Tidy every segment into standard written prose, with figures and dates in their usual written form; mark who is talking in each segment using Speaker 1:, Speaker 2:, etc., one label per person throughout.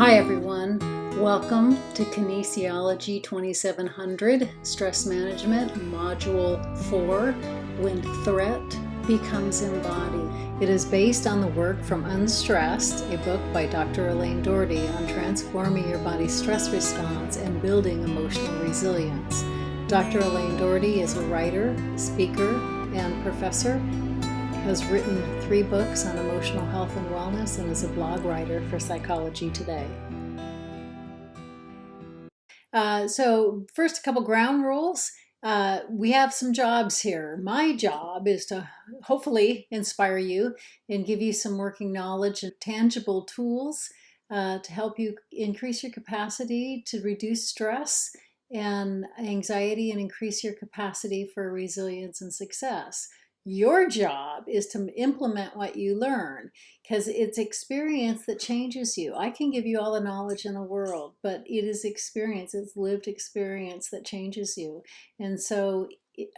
Speaker 1: Hi everyone, welcome to Kinesiology 2700 Stress Management Module 4 When Threat Becomes Embodied. It is based on the work from Unstressed, a book by Dr. Elaine Doherty on transforming your body's stress response and building emotional resilience. Dr. Elaine Doherty is a writer, speaker, and professor. Has written 3 books on emotional health and wellness and is a blog writer for Psychology Today. So first, a couple ground rules. We have some jobs here. My job is to hopefully inspire you and give you some working knowledge and tangible tools to help you increase your capacity to reduce stress and anxiety and increase your capacity for resilience and success. Your job is to implement what you learn because it's experience that changes you. I can give you all the knowledge in the world, but it is experience, it's lived experience that changes you. And so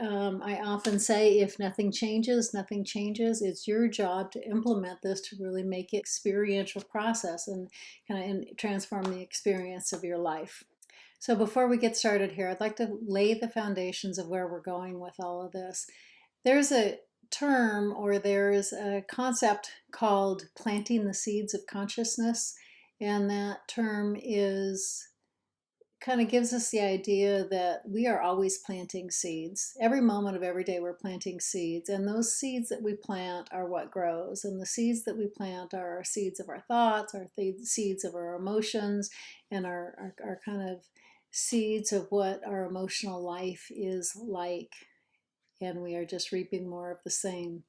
Speaker 1: I often say if nothing changes, nothing changes. It's your job to implement this to really make it experiential process and kind of transform the experience of your life. So before we get started here, I'd like to lay the foundations of where we're going with all of this. There's a term or there's a concept called planting the seeds of consciousness, and that term is kind of gives us the idea that we are always planting seeds. Every moment of every day we're planting seeds, and those seeds that we plant are what grows, and the seeds that we plant are our seeds of our thoughts, our seeds of our emotions, and our kind of seeds of what our emotional life is like, and we are just reaping more of the same.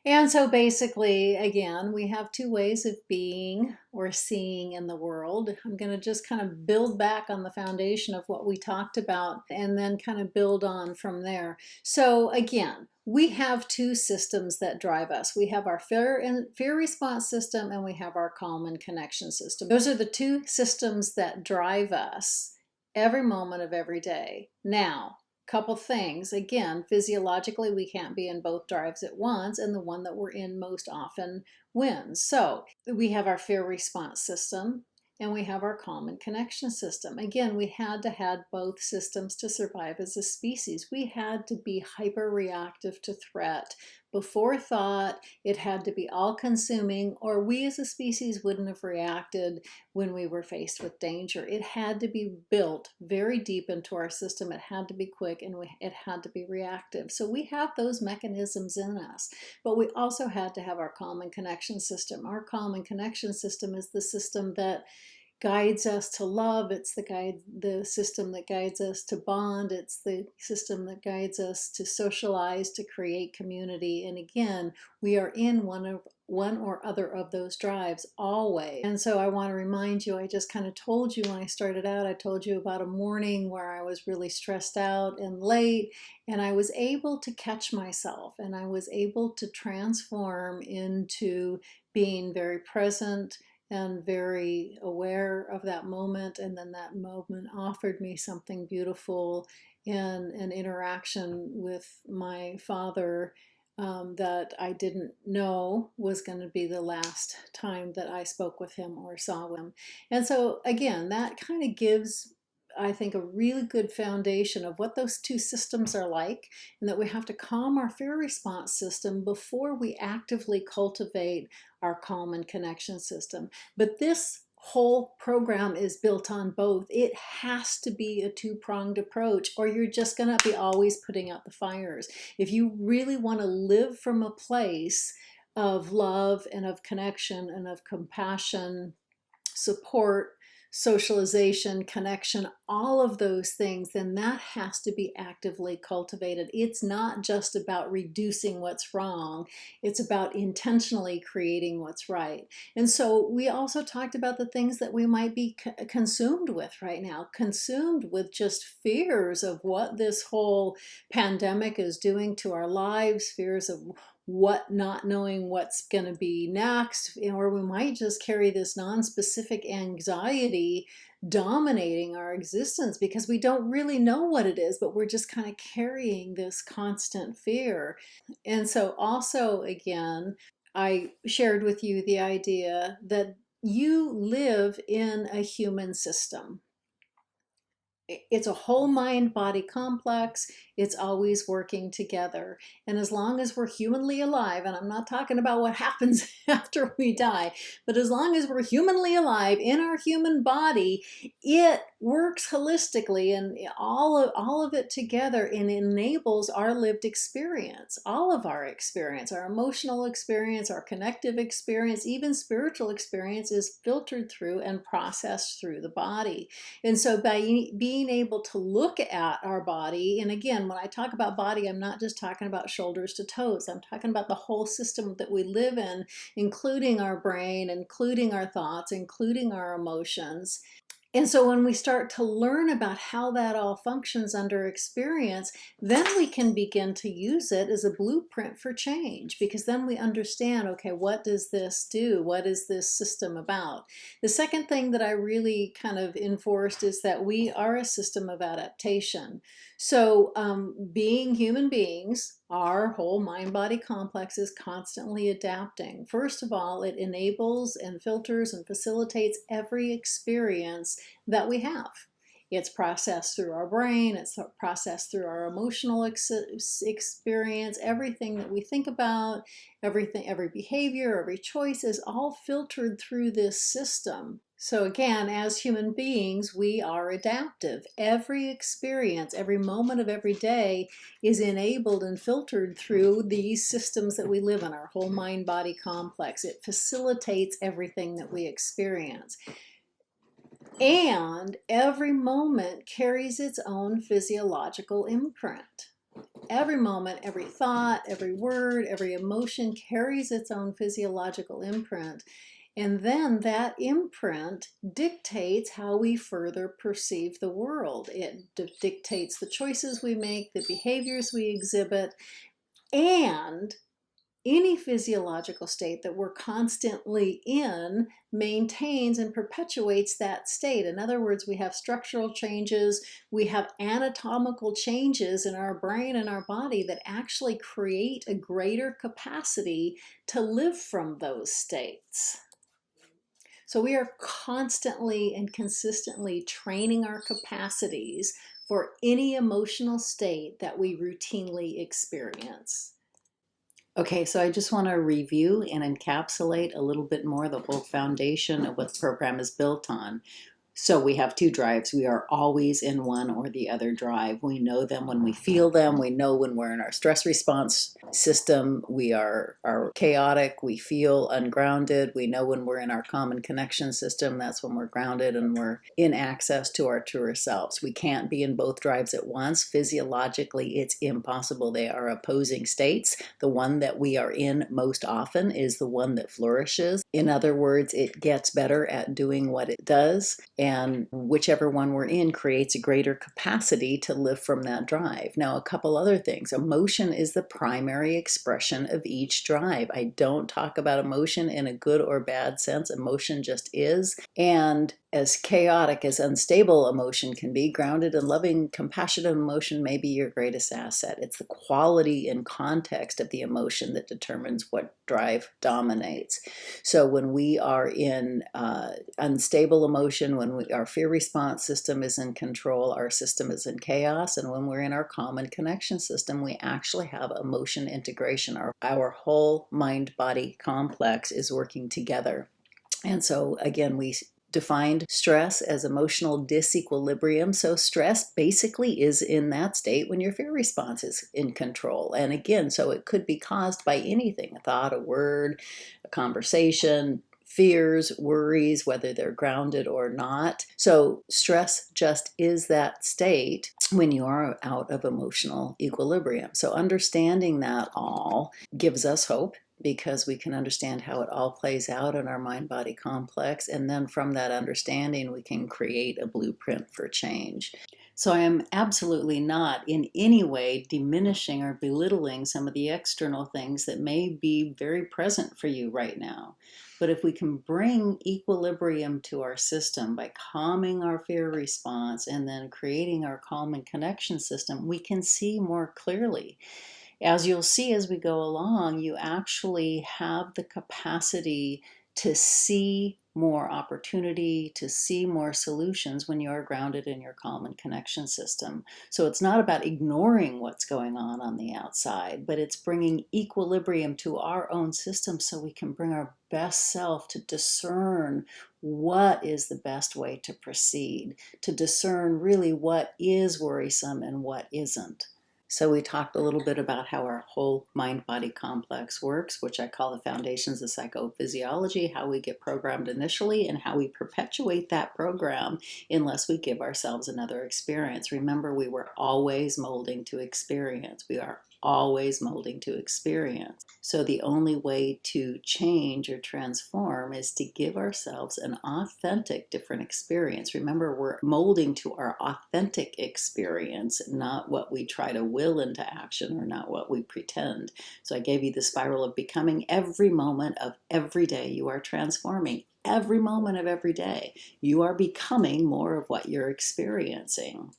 Speaker 1: And so basically, again, we have 2 ways of being or seeing in the world. I'm going to just kind of build back on the foundation of what we talked about and then kind of build on from there. So again, we have 2 systems that drive us. We have our fear response system, and we have our calm and connection system. Those are the 2 systems that drive us every moment of every day. Now, couple things. Again, physiologically, we can't be in both drives at once, and the one that we're in most often wins. So we have our fear response system, and we have our calm and connection system. Again, we had to have both systems to survive as a species. We had to be hyper reactive to threat before thought. It had to be all consuming, or we as a species wouldn't have reacted when we were faced with danger. It had to be built very deep into our system. It had to be quick, and it had to be reactive. So we have those mechanisms in us, but we also had to have our calm and connection system. Our calm and connection system is the system that guides us to love. It's the system that guides us to bond. It's the system that guides us to socialize, to create community. And again, we are in one or other of those drives always. And so I want to remind you, I just kind of told you when I started out, I told you about a morning where I was really stressed out and late, and I was able to catch myself, and I was able to transform into being very present and very aware of that moment. And then that moment offered me something beautiful in an interaction with my father that I didn't know was going to be the last time that I spoke with him or saw him. And so again, that kind of gives, I think, a really good foundation of what those 2 systems are like, and that we have to calm our fear response system before we actively cultivate our calm and connection system. But this whole program is built on both. It has to be a 2-pronged approach, or you're just going to be always putting out the fires. If you really want to live from a place of love and of connection and of compassion, support, socialization, connection, all of those things, then that has to be actively cultivated. It's not just about reducing what's wrong. It's about intentionally creating what's right. And so we also talked about the things that we might be consumed with right now, consumed with just fears of what this whole pandemic is doing to our lives, fears of not knowing what's going to be next, or we might just carry this non-specific anxiety dominating our existence because we don't really know what it is, but we're just kind of carrying this constant fear. And so also, again, I shared with you the idea that you live in a human system. It's a whole mind body complex. It's always working together. And as long as we're humanly alive, and I'm not talking about what happens after we die, but as long as we're humanly alive in our human body, it works holistically, and all of it together, and enables our lived experience, all of our experience, our emotional experience, our connective experience, even spiritual experience is filtered through and processed through the body. And so by being able to look at our body, and again, when I talk about body, I'm not just talking about shoulders to toes. I'm talking about the whole system that we live in, including our brain, including our thoughts, including our emotions. And so when we start to learn about how that all functions under experience, then we can begin to use it as a blueprint for change, because then we understand, okay, what does this do? What is this system about? The second thing that I really kind of enforced is that we are a system of adaptation. So being human beings, our whole mind-body complex is constantly adapting. First of all, it enables and filters and facilitates every experience that we have. It's processed through our brain, it's processed through our emotional experience. Everything that we think about, everything, every behavior, every choice is all filtered through this system. So again, as human beings, we are adaptive. Every experience, every moment of every day is enabled and filtered through these systems that we live in, our whole mind-body complex. It facilitates everything that we experience. And every moment carries its own physiological imprint. Every moment, every thought, every word, every emotion carries its own physiological imprint. And then that imprint dictates how we further perceive the world. It dictates the choices we make, the behaviors we exhibit, and any physiological state that we're constantly in maintains and perpetuates that state. In other words, we have structural changes, we have anatomical changes in our brain and our body that actually create a greater capacity to live from those states. So we are constantly and consistently training our capacities for any emotional state that we routinely experience. Okay, so I just want to review and encapsulate a little bit more the whole foundation of what the program is built on. So we have two drives. We are always in one or the other drive. We know them when we feel them. We know when we're in our stress response system. We are chaotic. We feel ungrounded. We know when we're in our common connection system. That's when we're grounded and we're in access to our truer selves. We can't be in both drives at once. Physiologically, it's impossible. They are opposing states. The one that we are in most often is the one that flourishes. In other words, it gets better at doing what it does. And whichever one we're in creates a greater capacity to live from that drive. Now, a couple other things. Emotion is the primary expression of each drive. I don't talk about emotion in a good or bad sense. Emotion just is. And as chaotic as unstable emotion can be, grounded and loving, compassionate emotion may be your greatest asset. It's the quality and context of the emotion that determines what drive dominates. So when we are in unstable emotion, when our fear response system is in control, our system is in chaos. And when we're in our common connection system, we actually have emotion integration. Our whole mind-body complex is working together. And so again, we defined stress as emotional disequilibrium. So stress basically is in that state when your fear response is in control. And again, so it could be caused by anything, a thought, a word, a conversation, fears, worries, whether they're grounded or not. So stress just is that state when you are out of emotional equilibrium. So understanding that all gives us hope, because we can understand how it all plays out in our mind-body complex. And then from that understanding, we can create a blueprint for change. So I am absolutely not in any way diminishing or belittling some of the external things that may be very present for you right now. But if we can bring equilibrium to our system by calming our fear response and then creating our calm and connection system, we can see more clearly. As you'll see as we go along, you actually have the capacity to see
Speaker 2: more opportunity to see more solutions when you're grounded in your calm and connection system. So it's not about ignoring what's going on the outside, but it's bringing equilibrium to our own system so we can bring our best self to discern what is the best way to proceed, to discern really what is worrisome and what isn't. So we talked a little bit about how our whole mind-body complex works, which I call the foundations of psychophysiology, how we get programmed initially and how we perpetuate that program unless we give ourselves another experience. Remember, we were always molding to experience. We are always molding to experience. So the only way to change or transform is to give ourselves an authentic different experience. Remember, we're molding to our authentic experience, not what we try to will into action or not what we pretend. So I gave you the spiral of becoming. Every moment of every day you are transforming. Every moment of every day you are becoming more of what you're experiencing.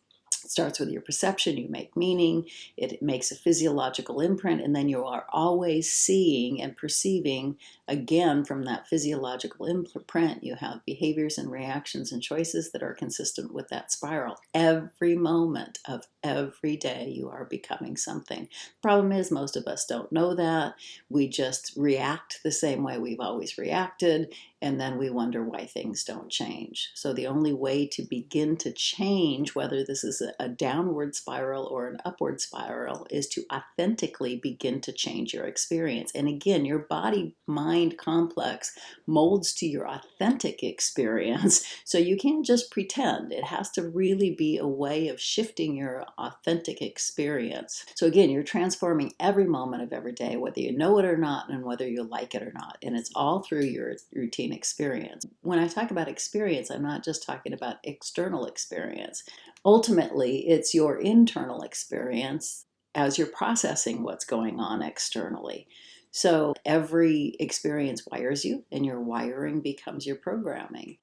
Speaker 2: It starts with your perception, you make meaning, it makes a physiological imprint, and then you are always seeing and perceiving again from that physiological imprint. You have behaviors and reactions and choices that are consistent with that spiral. Every moment of every day you are becoming something. The problem is most of us don't know that. We just react the same way we've always reacted, and then we wonder why things don't change. So the only way to begin to change, whether this is a downward spiral or an upward spiral, is to authentically begin to change your experience. And again, your body-mind complex molds to your authentic experience. So you can't just pretend. It has to really be a way of shifting your authentic experience. So again, you're transforming every moment of every day, whether you know it or not, and whether you like it or not. And it's all through your routine experience. When I talk about experience, I'm not just talking about external experience. Ultimately, it's your internal experience as you're processing what's going on externally. So every experience wires you, and your wiring becomes your programming.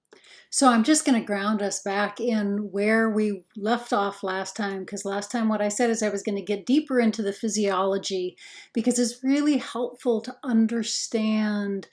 Speaker 1: So I'm just going to ground us back in where we left off last time, because last time what I said is I was going to get deeper into the physiology because it's really helpful to understand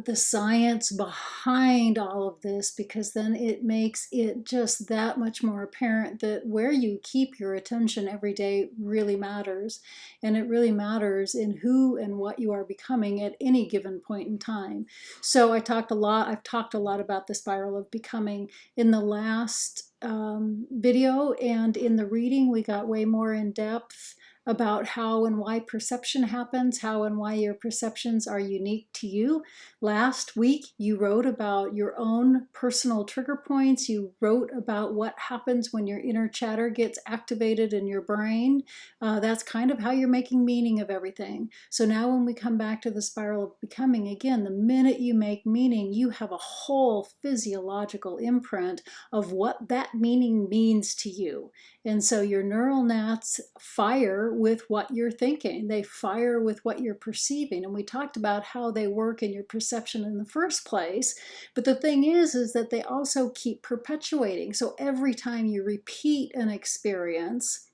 Speaker 1: the science behind all of this, because then it makes it just that much more apparent that where you keep your attention every day really matters. And it really matters in who and what you are becoming at any given point in time. So I've talked a lot about the spiral of becoming in the last video, and in the reading we got way more in depth about how and why perception happens, how and why your perceptions are unique to you. Last week, you wrote about your own personal trigger points. You wrote about what happens when your inner chatter gets activated in your brain. That's kind of how you're making meaning of everything. So now when we come back to the spiral of becoming, again, the minute you make meaning, you have a whole physiological imprint of what that meaning means to you. And so your neural nets fire with what you're thinking. They fire with what you're perceiving. And we talked about how they work in your perception in the first place. But the thing is that they also keep perpetuating. So every time you repeat an experience,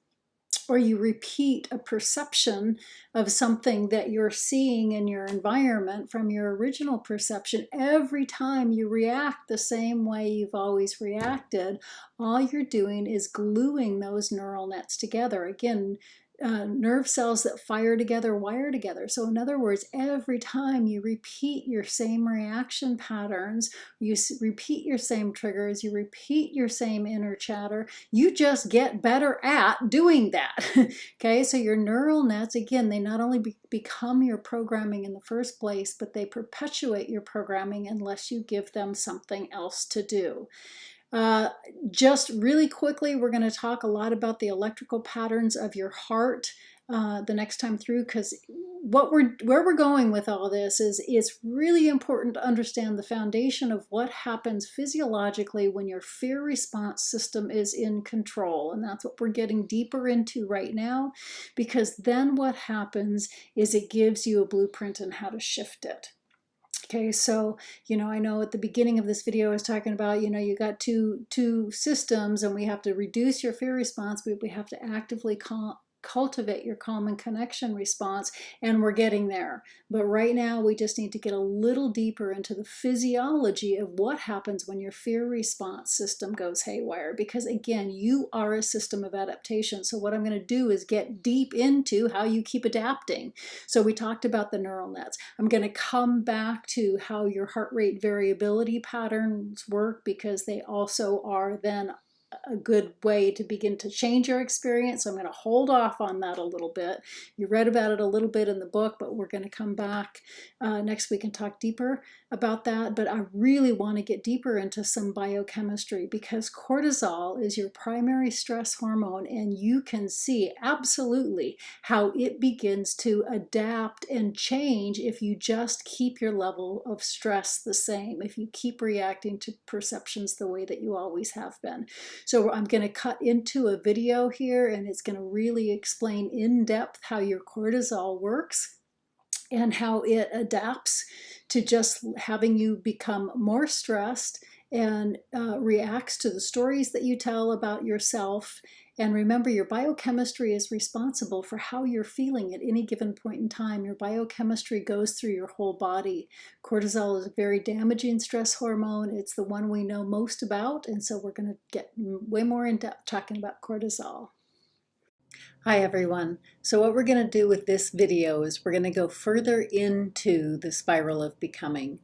Speaker 1: or you repeat a perception of something that you're seeing in your environment from your original perception, every time you react the same way you've always reacted, all you're doing is gluing those neural nets together. Again, nerve cells that fire together wire together. So in other words, every time you repeat your same reaction patterns, you repeat your same triggers, you repeat your same inner chatter, you just get better at doing that. Okay, so your neural nets, again, they not only become your programming in the first place, but they perpetuate your programming unless you give them something else to do. Just really quickly, we're going to talk a lot about the electrical patterns of your heart the next time through, because where we're going with all this is it's really important to understand the foundation of what happens physiologically when your fear response system is in control. And that's what we're getting deeper into right now, because then what happens is it gives you a blueprint on how to shift it. Okay, so, I know at the beginning of this video I was talking about, you got two systems, and we have to reduce your fear response, but we have to actively cultivate your calm and connection response, and we're getting there. But right now we just need to get a little deeper into the physiology of what happens when your fear response system goes haywire, because again, you are a system of adaptation. So what I'm going to do is get deep into how you keep adapting. So we talked about the neural nets. I'm going to come back to how your heart rate variability patterns work, because they also are then a good way to begin to change your experience. So I'm going to hold off on that a little bit. You read about it a little bit in the book, but we're going to come back next week and talk deeper about that. But I really want to get deeper into some biochemistry, because cortisol is your primary stress hormone, and you can see absolutely how it begins to adapt and change if you just keep your level of stress the same, if you keep reacting to perceptions the way that you always have been. So I'm going to cut into a video here, and it's going to really explain in depth how your cortisol works and how it adapts to just having you become more stressed, and reacts to the stories that you tell about yourself. And remember, your biochemistry is responsible for how you're feeling at any given point in time. Your biochemistry goes through your whole body. Cortisol is a very damaging stress hormone. It's the one we know most about, and so we're going to get way more in depth talking about cortisol. Hi everyone. So what we're going to do with this video is we're going to go further into the spiral of becoming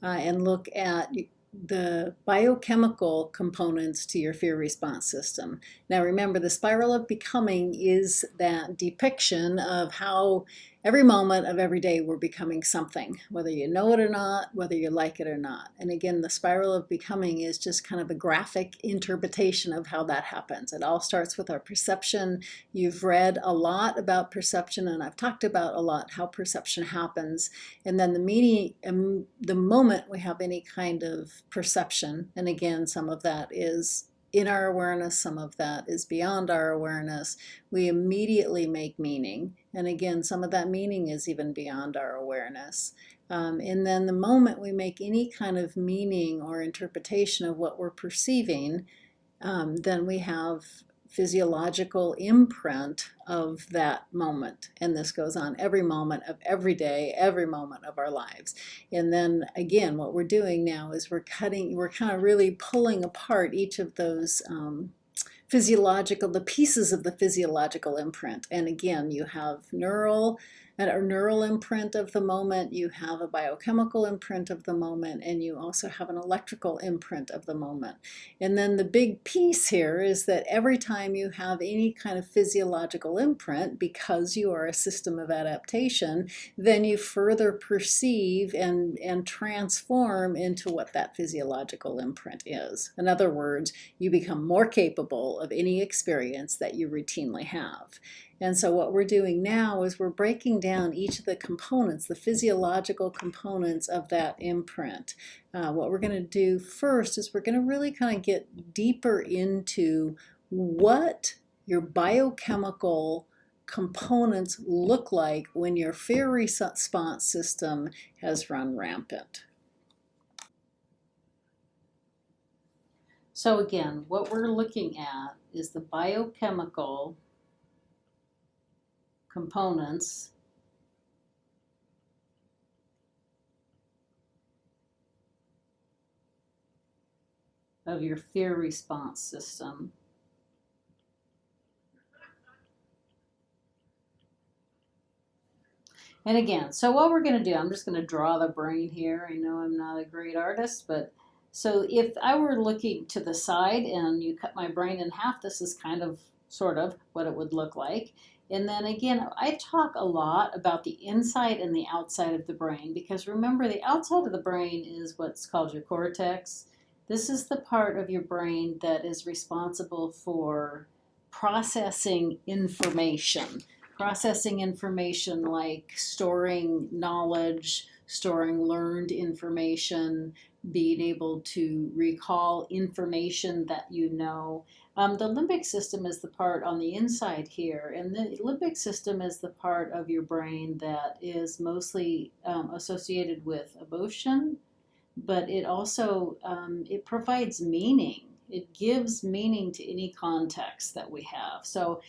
Speaker 1: and look at the biochemical components to your fear response system. Now remember, the spiral of becoming is that depiction of how every moment of every day we're becoming something, whether you know it or not, whether you like it or not. And again, the spiral of becoming is just kind of a graphic interpretation of how that happens. It all starts with our perception. You've read a lot about perception, and I've talked about a lot how perception happens. And then the moment we have any kind of perception, and again, some of that is in our awareness, some of that is beyond our awareness, we immediately make meaning. And again, some of that meaning is even beyond our awareness. And then the moment we make any kind of meaning or interpretation of what we're perceiving, then we have physiological imprint of that moment. And this goes on every moment of every day, every moment of our lives. And then again, what we're doing now is we're kind of really pulling apart each of those the pieces of the physiological imprint. And again, you have a neural imprint of the moment, you have a biochemical imprint of the moment, and you also have an electrical imprint of the moment. And then the big piece here is that every time you have any kind of physiological imprint, because you are a system of adaptation, then you further perceive and transform into what that physiological imprint is. In other words, you become more capable of any experience that you routinely have. And so what we're doing now is we're breaking down each of the components, the physiological components of that imprint. What we're going to do first is we're going to really kind of get deeper into what your biochemical components look like when your fear response system has run rampant. So again, what we're looking at is the biochemical components of your fear response system. And again, so what we're going to do, I'm just going to draw the brain here. I know I'm not a great artist, but so if I were looking to the side and you cut my brain in half, this is kind of sort of what it would look like. And then again, I talk a lot about the inside and the outside of the brain, because remember, the outside of the brain is what's called your cortex. This is the part of your brain that is responsible for processing information. Processing information like storing knowledge, storing learned information, being able to recall information that you know. The limbic system is the part on the inside here, and the limbic system is the part of your brain that is mostly associated with emotion, but it also it provides meaning. It gives meaning to any context that we have. So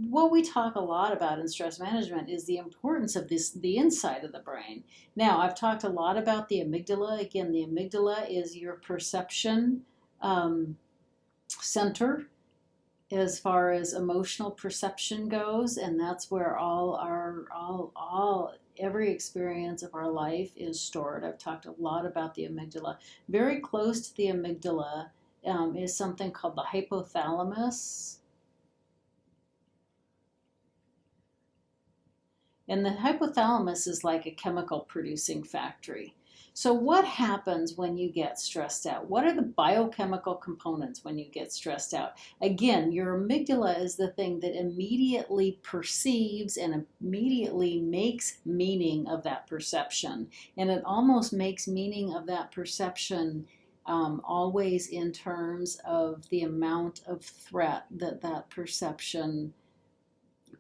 Speaker 1: what we talk a lot about in stress management is the importance of the inside of the brain. Now, I've talked a lot about the amygdala. Again, the amygdala is your perception center as far as emotional perception goes, and that's where every experience of our life is stored. I've talked a lot about the amygdala. Very close to the amygdala is something called the hypothalamus. And the hypothalamus is like a chemical producing factory. So what happens when you get stressed out? What are the biochemical components when you get stressed out? Again, your amygdala is the thing that immediately perceives and immediately makes meaning of that perception. And it almost makes meaning of that perception always in terms of the amount of threat that that perception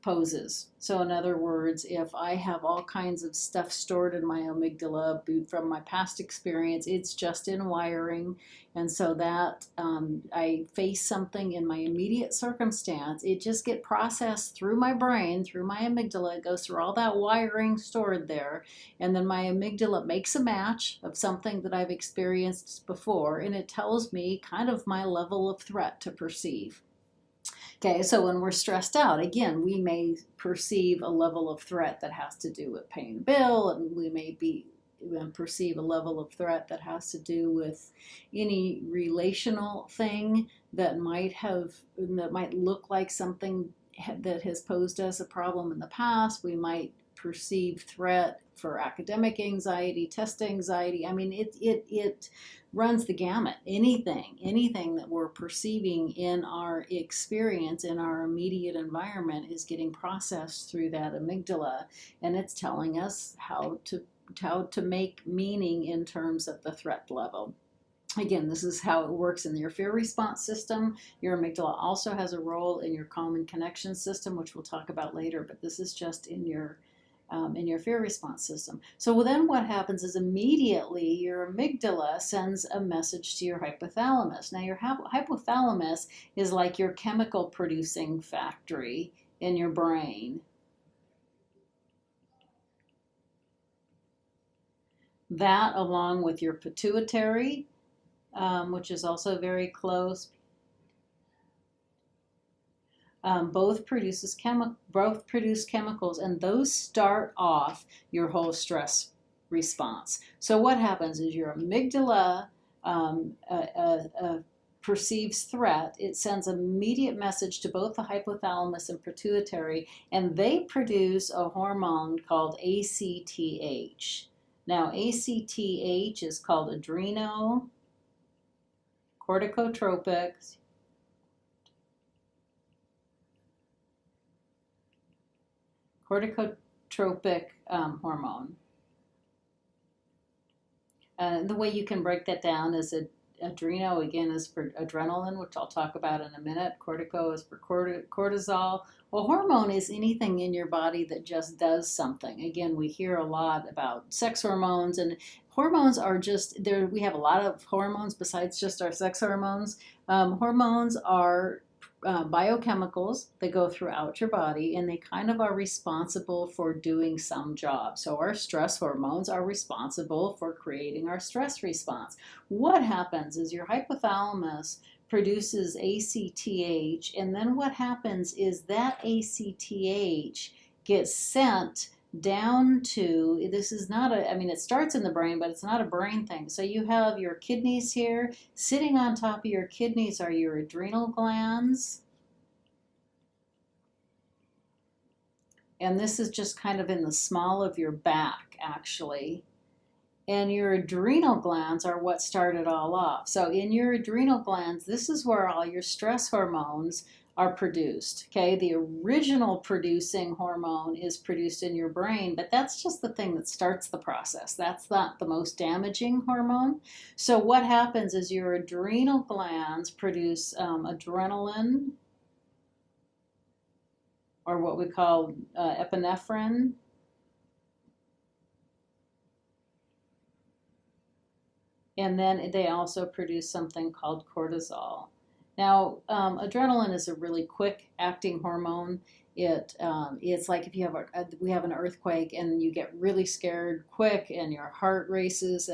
Speaker 1: poses. So in other words, if I have all kinds of stuff stored in my amygdala from my past experience, it's just in wiring. And so that I face something in my immediate circumstance, it just gets processed through my brain, through my amygdala. It goes through all that wiring stored there. And then my amygdala makes a match of something that I've experienced before. And it tells me kind of my level of threat to perceive. Okay, so when we're stressed out, again, we may perceive a level of threat that has to do with paying a bill, and we may perceive a level of threat that has to do with any relational thing that might look like something that has posed us a problem in the past. We might perceive threat for academic anxiety, test anxiety. I mean, it runs the gamut. Anything that we're perceiving in our experience, in our immediate environment, is getting processed through that amygdala, and it's telling us how to make meaning in terms of the threat level. Again, this is how it works in your fear response system. Your amygdala also has a role in your calm and connection system, which we'll talk about later, but this is just in your fear response system. So then what happens is immediately your amygdala sends a message to your hypothalamus. Now your hypothalamus is like your chemical producing factory in your brain. That, along with your pituitary, which is also very close, both produce chemicals, and those start off your whole stress response. So what happens is your amygdala perceives threat. It sends an immediate message to both the hypothalamus and pituitary, and they produce a hormone called ACTH. Now, ACTH is called adrenocorticotropic hormone. The way you can break that down is adreno, again, is for adrenaline, which I'll talk about in a minute. Cortico is for cortisol. Well, hormone is anything in your body that just does something. Again, we hear a lot about sex hormones, and hormones are just there. We have a lot of hormones besides just our sex hormones. Hormones are biochemicals that go throughout your body, and they kind of are responsible for doing some job. So our stress hormones are responsible for creating our stress response. What happens is your hypothalamus produces ACTH, and then what happens is that ACTH gets sent down to, this is not a, I mean, it starts in the brain, but it's not a brain thing. So you have your kidneys here. Sitting on top of your kidneys are your adrenal glands. And this is just kind of in the small of your back, actually. And your adrenal glands are what start it all off. So in your adrenal glands, this is where all your stress hormones are produced. Okay, the original producing hormone is produced in your brain, but that's just the thing that starts the process. That's not the most damaging hormone. So what happens is your adrenal glands produce adrenaline, or what we call epinephrine.
Speaker 2: And then they also produce something called cortisol. Now, adrenaline is a really quick acting hormone. It's like if you have we have an earthquake and you get really scared quick and your heart races,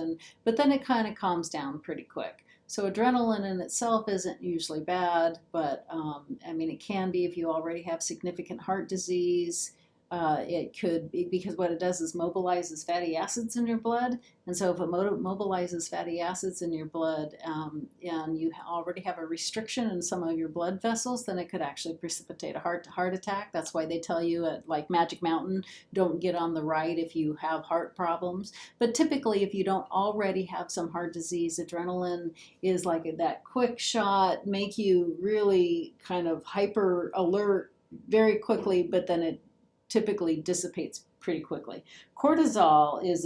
Speaker 2: but then it kind of calms down pretty quick. So adrenaline in itself isn't usually bad, but I mean, it can be if you already have significant heart disease. It could be because what it does is mobilizes fatty acids in your blood. And so if it mobilizes fatty acids in your blood, and you already have a restriction in some of your blood vessels, then it could actually precipitate a heart attack. That's why they tell you at like Magic Mountain, don't get on the right if you have heart problems. But typically, if you don't already have some heart disease, adrenaline is like that quick shot, make you really kind of hyper alert very quickly, but then it typically dissipates pretty quickly. Cortisol is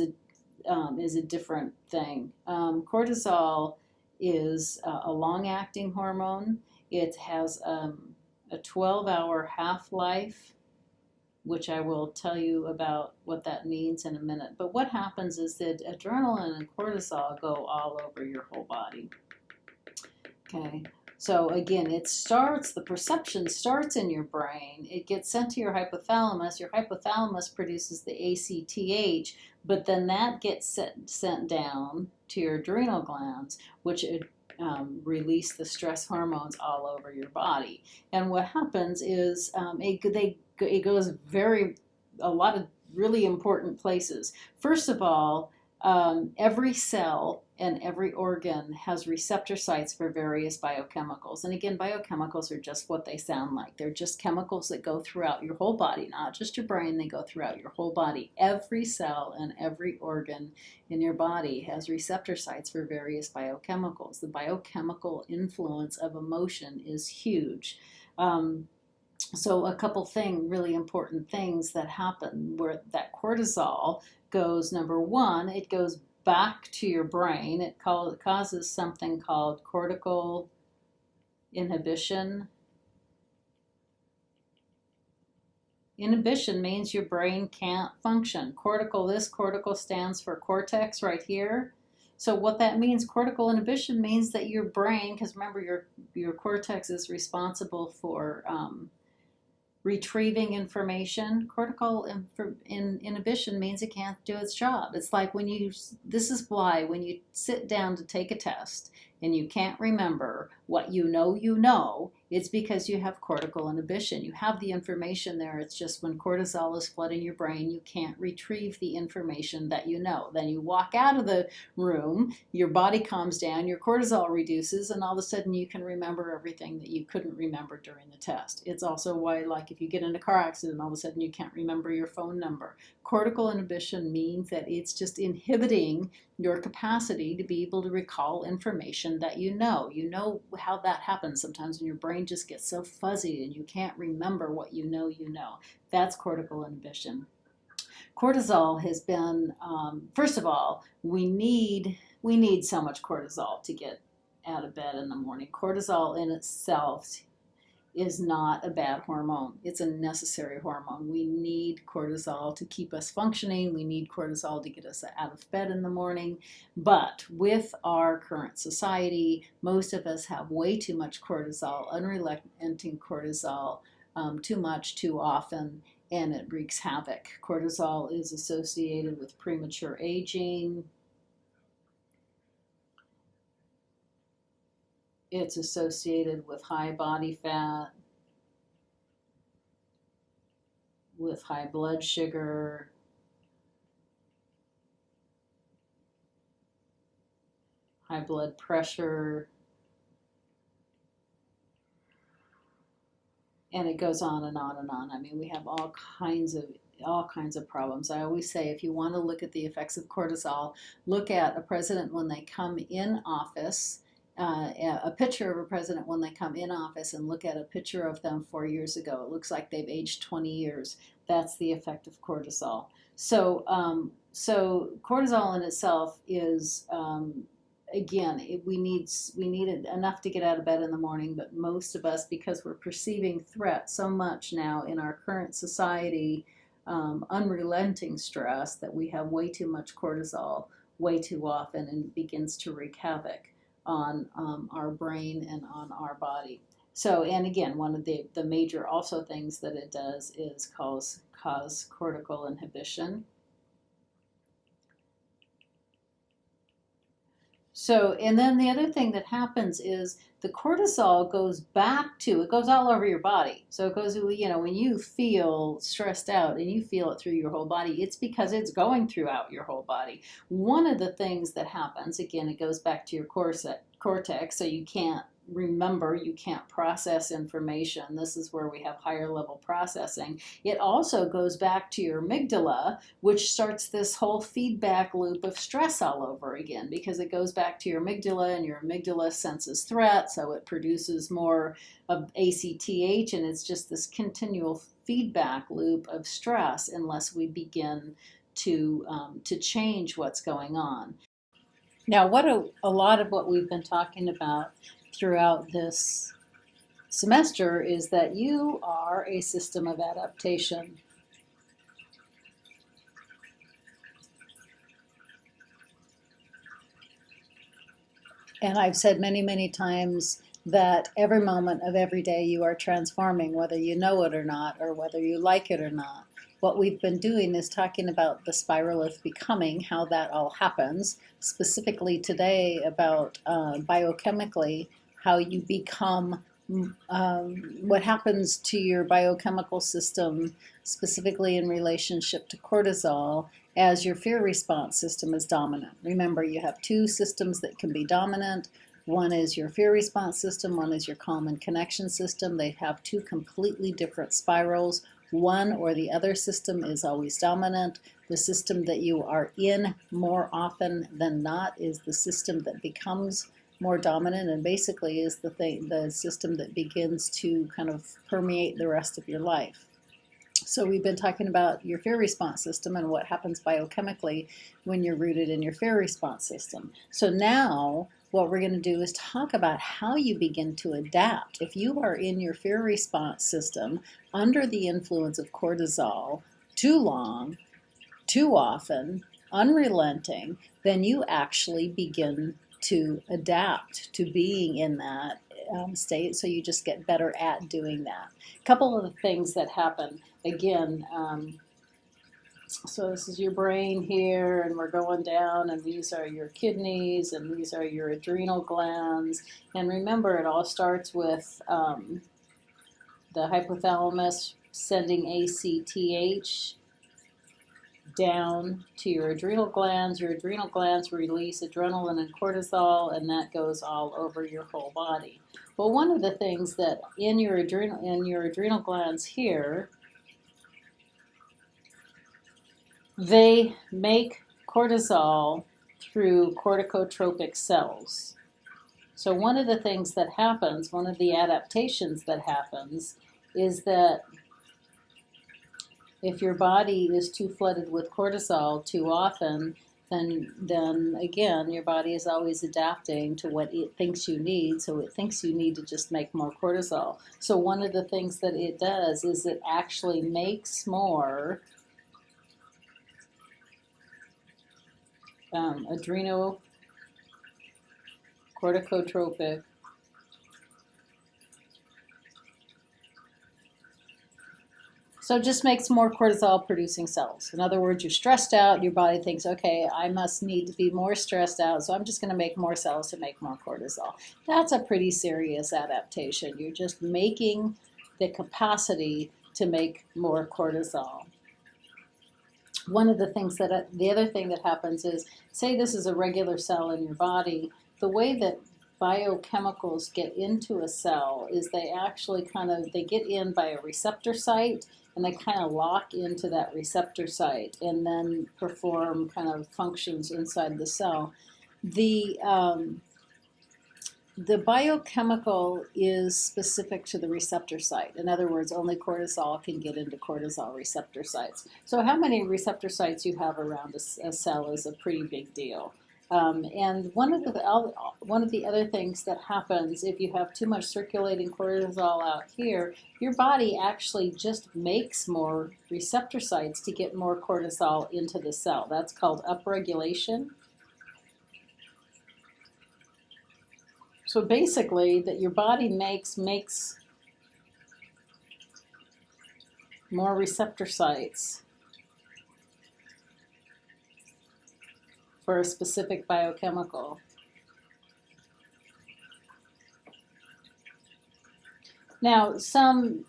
Speaker 2: a different thing. Cortisol is a long-acting hormone. It has a 12-hour half-life, which I will tell you about what that means in a minute. But what happens is that adrenaline and cortisol go all over your whole body. Okay. So again, the perception starts in your brain. It gets sent to your hypothalamus. Your hypothalamus produces the ACTH, but then that gets sent down to your adrenal glands, which release the stress hormones all over your body. And what happens is it goes a lot of really important places. First of all, every cell and every organ has receptor sites for various biochemicals. And again, biochemicals are just what they sound like. They're just chemicals that go throughout your whole body, not just your brain, they go throughout your whole body. Every cell and every organ in your body has receptor sites for various biochemicals. The biochemical influence of emotion is huge. So a couple really important things that happen where that cortisol goes, number one, it goes back to your brain. It causes something called cortical inhibition. Inhibition means your brain can't function. This cortical stands for cortex right here. So what that means, cortical inhibition means that your brain, because remember your cortex is responsible for retrieving information. Cortical inhibition means it can't do its job. It's like this is why when you sit down to take a test and you can't remember what you know, it's because you have cortical inhibition. You have the information there. It's just when cortisol is flooding your brain, you can't retrieve the information that you know. Then you walk out of the room, your body calms down, your cortisol reduces, and all of a sudden you can remember everything that you couldn't remember during the test. It's also why, like, if you get in a car accident, all of a sudden you can't remember your phone number. Cortical inhibition means that it's just inhibiting your capacity to be able to recall information that you know. You know how that happens sometimes when your brain just gets so fuzzy and you can't remember what you know. That's cortical inhibition. Cortisol has been, first of all, we need so much cortisol to get out of bed in the morning. Cortisol in itself is not a bad hormone. It's a necessary hormone. We need cortisol to keep us functioning. We need cortisol to get us out of bed in the morning. But with our current society, most of us have way too much cortisol, unrelenting cortisol, too much, too often, and it wreaks havoc. Cortisol is associated with premature aging. It's associated with high body fat, with high blood sugar, high blood pressure, and it goes on and on and on. I mean, we have all kinds of problems. I always say if you want to look at the effects of cortisol, look at a president when they come in office, a picture of a president when they come in office, and look at a picture of them 4 years ago. It looks like they've aged 20 years. That's the effect of cortisol. So cortisol in itself is, again, we need it enough to get out of bed in the morning, but most of us, because we're perceiving threat so much now in our current society, unrelenting stress, that we have way too much cortisol.
Speaker 1: way too often and begins to wreak havoc on our brain and on our body. So, and again, one of the major also things that it does is cause cortical inhibition. So, and then the other thing that happens is the cortisol goes back to, it goes all over your body. So it goes, you know, when you feel stressed out and you feel it through your whole body, it's because it's going throughout your whole body. One of the things that happens, again, it goes back to your cortex, so you can't remember, you can't process information. This is where we have higher level processing. It also goes back to your amygdala, which starts this whole feedback loop of stress all over again, because it goes back to your amygdala, and your amygdala senses threat, so it produces more of ACTH, and it's just this continual feedback loop of stress unless we begin to change what's going on. Now, what a lot of what we've been talking about throughout this semester is that you are a system of adaptation. And I've said many, many times that every moment of every day you are transforming, whether you know it or not, or whether you like it or not. What we've been doing is talking about the spiral of becoming, how that all happens, specifically today about biochemically, how you become, what happens to your biochemical system, specifically in relationship to cortisol, as your fear response system is dominant. Remember, you have two systems that can be dominant. One is your fear response system, one is your calm and connection system. They have two completely different spirals. One or the other system is always dominant. The system that you are in more often than not is the system that becomes more dominant, and basically is the system that begins to kind of permeate the rest of your life. So we've been talking about your fear response system and what happens biochemically when you're rooted in your fear response system. So now what we're going to do is talk about how you begin to adapt. If you are in your fear response system under the influence of cortisol too long, too often, unrelenting, then you actually begin to adapt to being in that state, so you just get better at doing that. A couple of the things that happen, again, so this is your brain here, and we're going down, and these are your kidneys, and these are your adrenal glands. And remember, it all starts with the hypothalamus sending ACTH down to your adrenal glands. Your adrenal glands release adrenaline and cortisol, and that goes all over your whole body. Well, one of the things that in your adrenal glands here, they make cortisol through corticotropic cells. So one of the things that happens, one of the adaptations that happens, is that if your body is too flooded with cortisol too often, then again, your body is always adapting to what it thinks you need, so it thinks you need to just make more cortisol. So one of the things that it does is it actually makes more adrenocorticotropic So it just makes more cortisol producing cells. In other words, you're stressed out, your body thinks, okay, I must need to be more stressed out, so I'm just going to make more cells to make more cortisol. That's a pretty serious adaptation. You're just making the capacity to make more cortisol. One of the things that, the other thing that happens is, say this is a regular cell in your body, the way that biochemicals get into a cell is they actually they get in by a receptor site, and they kind of lock into that receptor site and then perform kind of functions inside the cell. The biochemical is specific to the receptor site. In other words, only cortisol can get into cortisol receptor sites. So how many receptor sites you have around a cell is a pretty big deal. And one of the other things that happens if you have too much circulating cortisol out here, your body actually just makes more receptor sites to get more cortisol into the cell. That's called upregulation.
Speaker 3: So basically, that your body makes more receptor sites for a specific biochemical. Now, some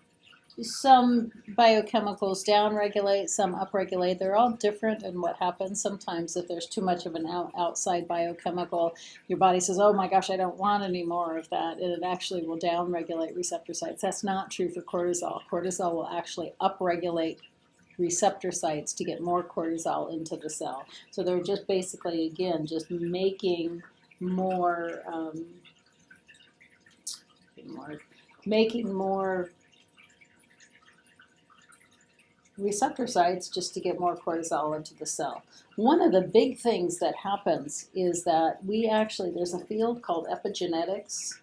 Speaker 3: biochemicals downregulate, some upregulate. They're all different in what happens. Sometimes if there's too much of an outside biochemical, your body says, oh my gosh, I don't want any more of that, and it actually will downregulate receptor sites. That's not true for cortisol. Cortisol will actually upregulate receptor sites to get more cortisol into the cell. So they're just basically, again, just making more receptor sites just to get more cortisol into the cell. One of the big things that happens is that there's a field called epigenetics.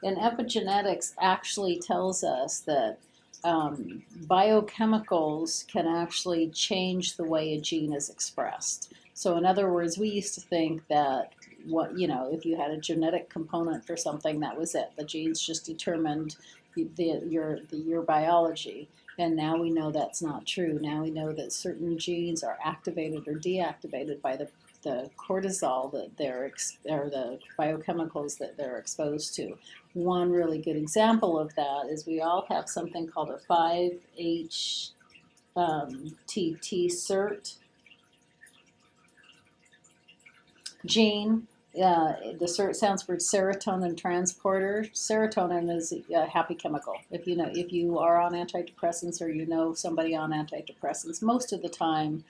Speaker 3: And epigenetics actually tells us that biochemicals can actually change the way a gene is expressed. So in other words, we used to think that if you had a genetic component for something, that was it. The genes just determined your biology. And now we know that's not true. Now we know that certain genes are activated or deactivated by the cortisol that or the biochemicals that they're exposed to. One really good example of that is we all have something called a 5-HTT SERT gene. The SERT stands for serotonin transporter. Serotonin is a happy chemical. If you are on antidepressants or you know somebody on antidepressants, most of the time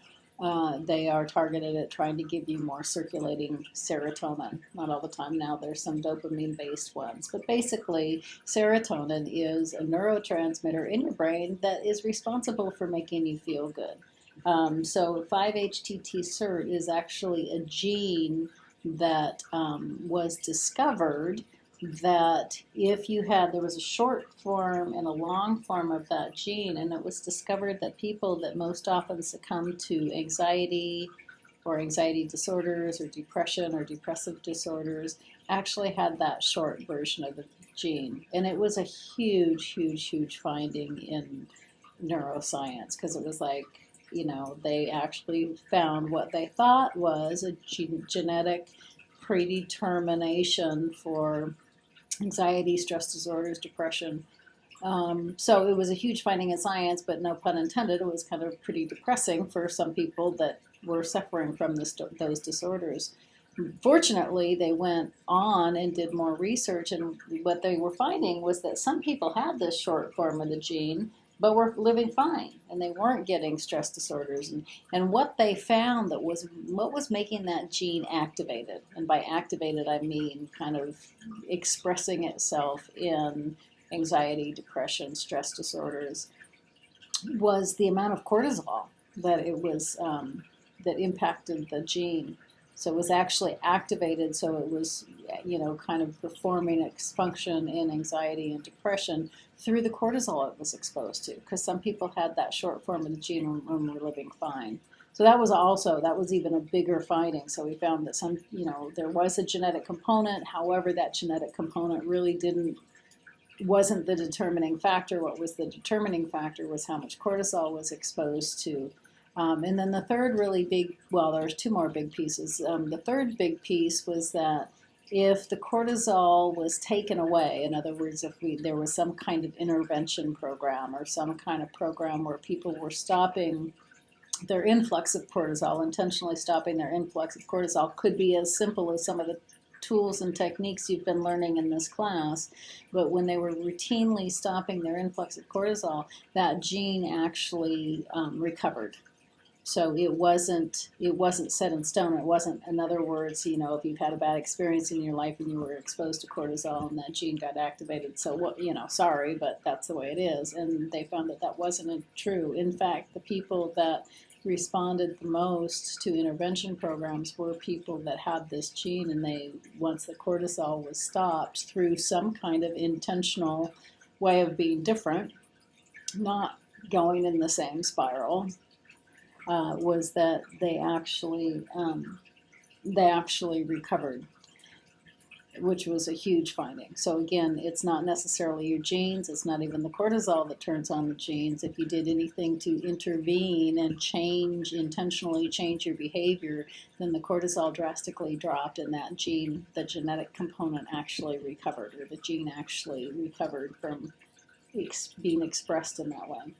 Speaker 3: they are targeted at trying to give you more circulating serotonin. Not all the time now, there's some dopamine-based ones. But basically, serotonin is a neurotransmitter in your brain that is responsible for making you feel good. So 5-HTT SERT is actually a gene that was discovered that if there was a short form and a long form of that gene, and it was discovered that people that most often succumb to anxiety or anxiety disorders or depression or depressive disorders actually had that short version of the gene. And it was a huge, huge, huge finding in neuroscience, because it was like, they actually found what they thought was a genetic predetermination for anxiety, stress disorders, depression. So it was a huge finding in science, but no pun intended, it was kind of pretty depressing for some people that were suffering from those disorders. Fortunately, they went on and did more research, and what they were finding was that some people had this short form of the gene, but were living fine, and they weren't getting stress disorders. And what they found what was making that gene activated, and by activated I mean kind of expressing itself in anxiety, depression, stress disorders, was the amount of cortisol that that impacted the gene. So it was actually activated, so it was, kind of performing its function in anxiety and depression through the cortisol it was exposed to, because some people had that short form of the gene and were living fine. So that was even a bigger finding. So we found that there was a genetic component. However, that genetic component really wasn't the determining factor. What was the determining factor was how much cortisol was exposed to. And then the third really big, there's two more big pieces. The third big piece was that if the cortisol was taken away, in other words, if there was some kind of intervention program or some kind of program where people were stopping their influx of cortisol, intentionally stopping their influx of cortisol, could be as simple as some of the tools and techniques you've been learning in this class, but when they were routinely stopping their influx of cortisol, that gene actually recovered. So it wasn't set in stone. It wasn't, in other words, if you've had a bad experience in your life and you were exposed to cortisol and that gene got activated, so sorry, but that's the way it is. And they found that wasn't true. In fact, the people that responded the most to intervention programs were people that had this gene, and once the cortisol was stopped through some kind of intentional way of being different, not going in the same spiral, was that they actually they actually recovered, which was a huge finding. So again, it's not necessarily your genes, it's not even the cortisol that turns on the genes. If you did anything to intervene and intentionally change your behavior, then the cortisol drastically dropped and that gene, the genetic component actually recovered, or the gene actually recovered from being expressed in that way.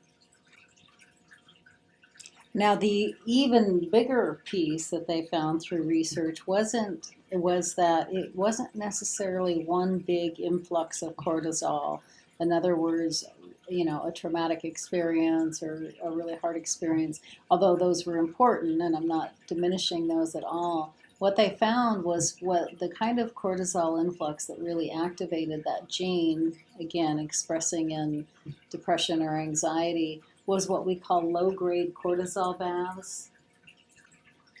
Speaker 3: Now, the even bigger piece that they found through research was that it wasn't necessarily one big influx of cortisol. In other words, a traumatic experience or a really hard experience, although those were important, and I'm not diminishing those at all. What they found was what the kind of cortisol influx that really activated that gene, again, expressing in depression or anxiety, was what we call low-grade cortisol baths.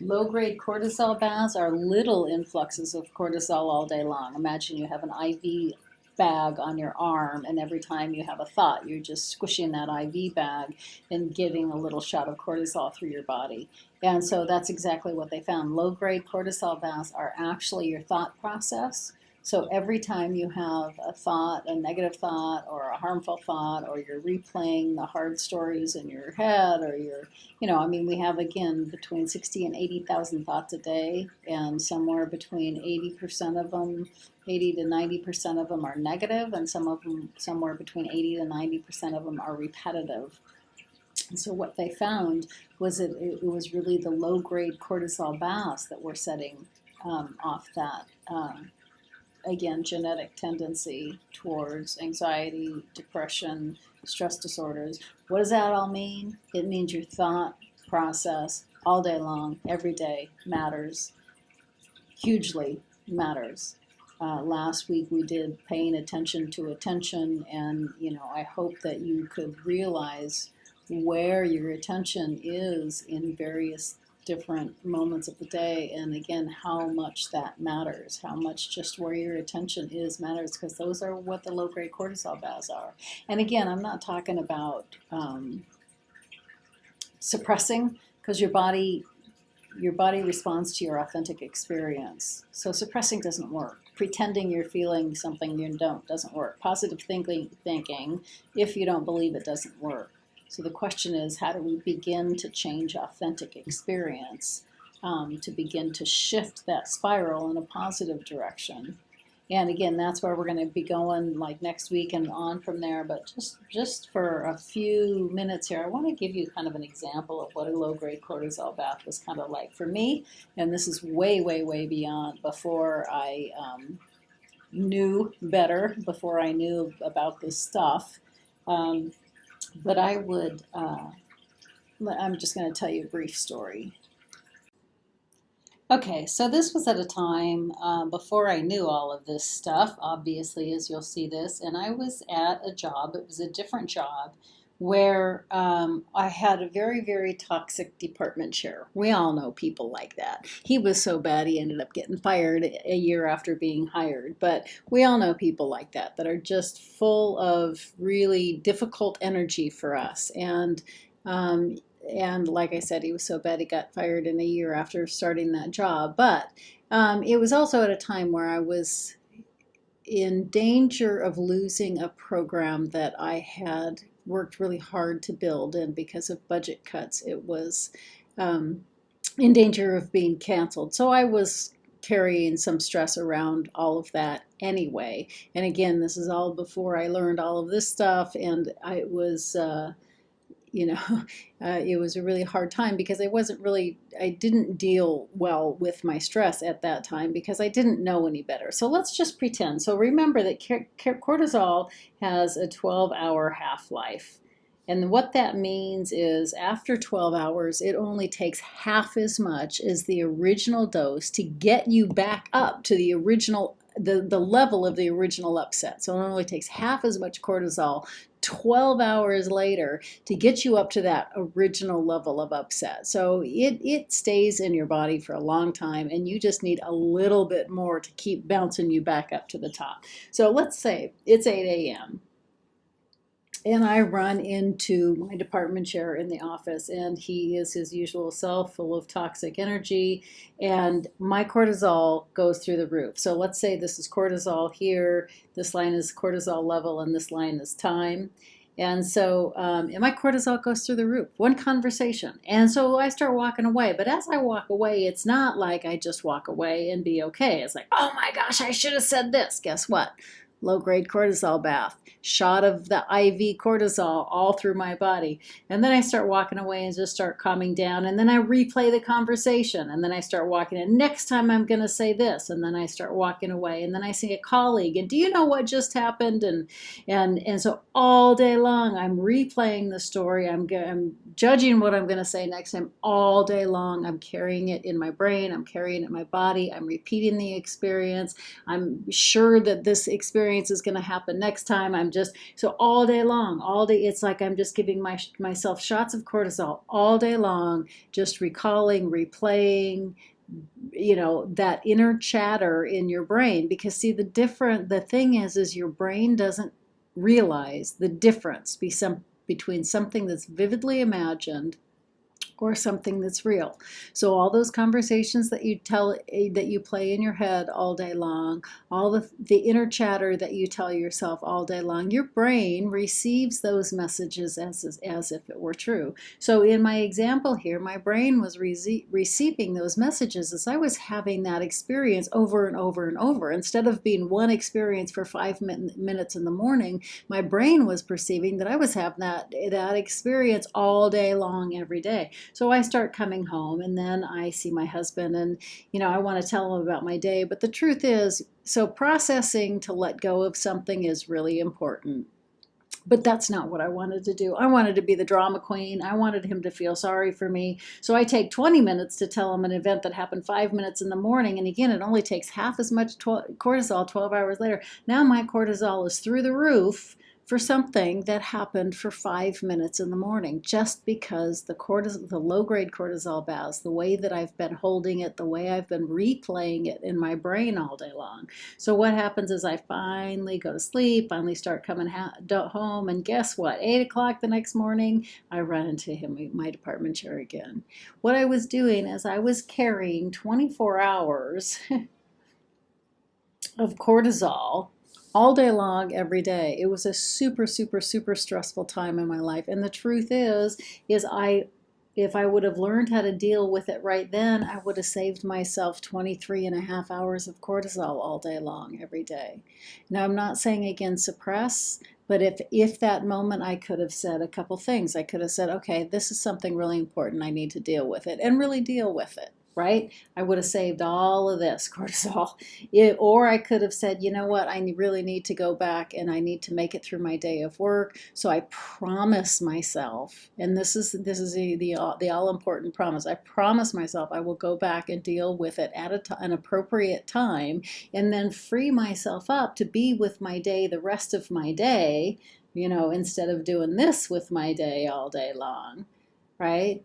Speaker 3: Low-grade cortisol baths are little influxes of cortisol all day long. Imagine you have an IV bag on your arm, and every time you have a thought, you're just squishing that IV bag and giving a little shot of cortisol through your body. And so that's exactly what they found. Low-grade cortisol baths are actually your thought process. So every time you have a thought, a negative thought or a harmful thought, or you're replaying the hard stories in your head, or we have, again, between 60 and 80,000 thoughts a day, and somewhere between 80% of them, 80 to 90% of them are negative, and some of them, somewhere between 80 to 90% of them are repetitive. And so what they found was that it was really the low-grade cortisol baths that were setting off that again, genetic tendency towards anxiety, depression, stress disorders. What does that all mean? It means your thought process all day long, every day matters, hugely matters. Last week we did paying attention to attention, and I hope that you could realize where your attention is in various different moments of the day, and again, how much that matters, how much just where your attention is matters, because those are what the low-grade cortisol baths are. And again, I'm not talking about suppressing, because your body responds to your authentic experience. So suppressing doesn't work. Pretending you're feeling something you don't doesn't work. Positive thinking, if you don't believe it, doesn't work. So the question is, how do we begin to change authentic experience, to begin to shift that spiral in a positive direction? And again, that's where we're going to be going, like next week and on from there. But just for a few minutes here, I want to give you kind of an example of what a low-grade cortisol bath was kind of like for me. And this is way, way, way beyond before I knew better, before I knew about this stuff. But I'm just going to tell you a brief story. Okay, so this was at a time before I knew all of this stuff, obviously, as you'll see this, and I was at a job. It was a different job where I had a very, very toxic department chair. We all know people like that. He was so bad he ended up getting fired a year after being hired. But we all know people like that are just full of really difficult energy for us. And like I said, he was so bad he got fired in a year after starting that job. But it was also at a time where I was in danger of losing a program that I had worked really hard to build, and because of budget cuts, it was in danger of being canceled. So I was carrying some stress around all of that anyway. And again, this is all before I learned all of this stuff, and it was it was a really hard time because I didn't deal well with my stress at that time because I didn't know any better. So let's just pretend. So remember that cortisol has a 12-hour half-life. And what that means is after 12 hours, it only takes half as much as the original dose to get you back up to the original, the level of the original upset. So it only takes half as much cortisol 12 hours later to get you up to that original level of upset. So it stays in your body for a long time, and you just need a little bit more to keep bouncing you back up to the top. So let's say it's 8 a.m. and I run into my department chair in the office, and he is his usual self, full of toxic energy, and my cortisol goes through the roof. So let's say this is cortisol here, this line is cortisol level, and this line is time. And so, and my cortisol goes through the roof. One conversation. And so I start walking away. But as I walk away, it's not like I just walk away and be okay. It's like, oh my gosh, I should have said this. Guess what? Low-grade cortisol bath, shot of the IV cortisol all through my body. And then I start walking away and just start calming down. And then I replay the conversation. And then I start walking in. Next time I'm going to say this. And then I start walking away. And then I see a colleague. And do you know what just happened? And so all day long, I'm replaying the story. I'm judging what I'm going to say next time all day long. I'm carrying it in my brain. I'm carrying it in my body. I'm repeating the experience. I'm sure that this experience is going to happen next time. So all day long, all day, it's like I'm just giving myself shots of cortisol all day long, just recalling, replaying, that inner chatter in your brain. Because see, the thing is your brain doesn't realize the difference between something that's vividly imagined or something that's real. So all those conversations that you play in your head all day long, all the inner chatter that you tell yourself all day long, your brain receives those messages as if it were true. So in my example here, my brain was receiving those messages as I was having that experience over and over and over. Instead of being one experience for 5 minutes in the morning, my brain was perceiving that I was having that experience all day long every day. So I start coming home, and then I see my husband, and I want to tell him about my day. But the truth is, so processing to let go of something is really important. But that's not what I wanted to do. I wanted to be the drama queen. I wanted him to feel sorry for me. So I take 20 minutes to tell him an event that happened 5 minutes in the morning. And again, it only takes half as much cortisol 12 hours later. Now my cortisol is through the roof for something that happened for 5 minutes in the morning, just because the low-grade cortisol baths, the way that I've been holding it, the way I've been replaying it in my brain all day long. So what happens is I finally go to sleep, finally start coming home, and guess what? 8 o'clock the next morning, I run into him, my department chair again. What I was doing is I was carrying 24 hours of cortisol all day long, every day. It was a super, super, super stressful time in my life. And the truth is if I would have learned how to deal with it right then, I would have saved myself 23 and a half hours of cortisol all day long, every day. Now, I'm not saying again, suppress, but if that moment I could have said a couple things. I could have said, okay, this is something really important. I need to deal with it, and really deal with it. Right? I would have saved all of this cortisol. Or I could have said, you know what, I really need to go back and I need to make it through my day of work. So I promise myself, and this is the all important promise. I promise myself I will go back and deal with it at an appropriate time, and then free myself up to be with my day the rest of my day, instead of doing this with my day all day long, right?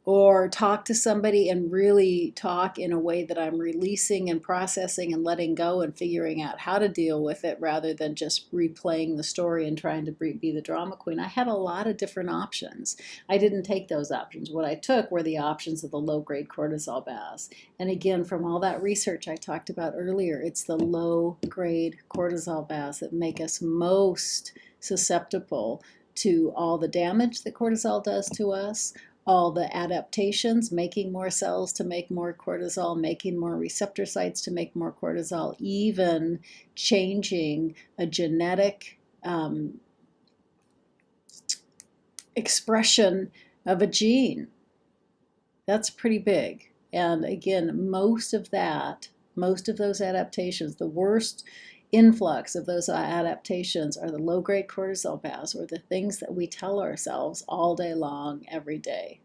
Speaker 3: Or talk to somebody and really talk in a way that I'm releasing and processing and letting go and figuring out how to deal with it, rather than just replaying the story and trying to be the drama queen. I had a lot of different options. I didn't take those options. What I took were the options of the low-grade cortisol baths. And again, from all that research I talked about earlier, it's the low-grade cortisol baths that make us most susceptible to all the damage that cortisol does to us, all the adaptations, making more cells to make more cortisol, making more receptor sites to make more cortisol, even changing a genetic expression of a gene. That's pretty big. And again, most of those adaptations, the worst influx of those adaptations are the low-grade cortisol baths, or the things that we tell ourselves all day long, every day.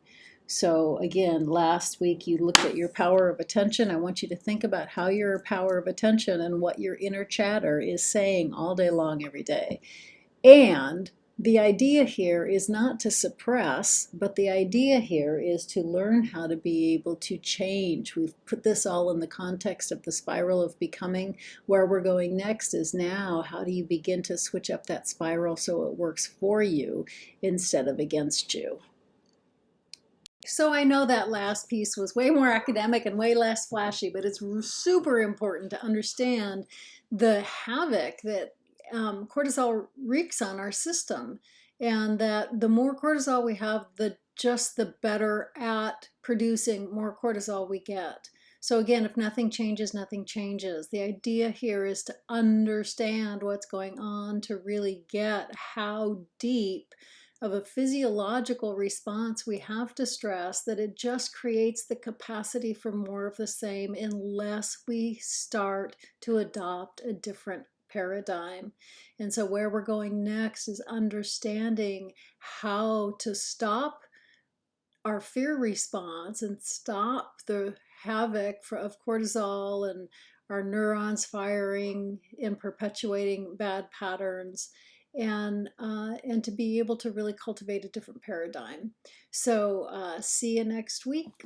Speaker 3: So again, last week you looked at your power of attention. I want you to think about how your power of attention and what your inner chatter is saying all day long, every day. And
Speaker 1: The idea here is not to suppress, but the idea here is to learn how to be able to change. We've put this all in the context of the spiral of becoming. Where we're going next is now, how do you begin to switch up that spiral so it works for you instead of against you? So I know that last piece was way more academic and way less flashy, but it's super important to understand the havoc that cortisol wreaks on our system, and that the more cortisol we have, the better at producing more cortisol we get. So again, if nothing changes, nothing changes. The idea here is to understand what's going on, to really get how deep of a physiological response we have to stress, that it just creates the capacity for more of the same unless we start to adopt a different paradigm. And so where we're going next is understanding how to stop our fear response and stop the havoc of cortisol and our neurons firing and perpetuating bad patterns, and to be able to really cultivate a different paradigm. So see you next week.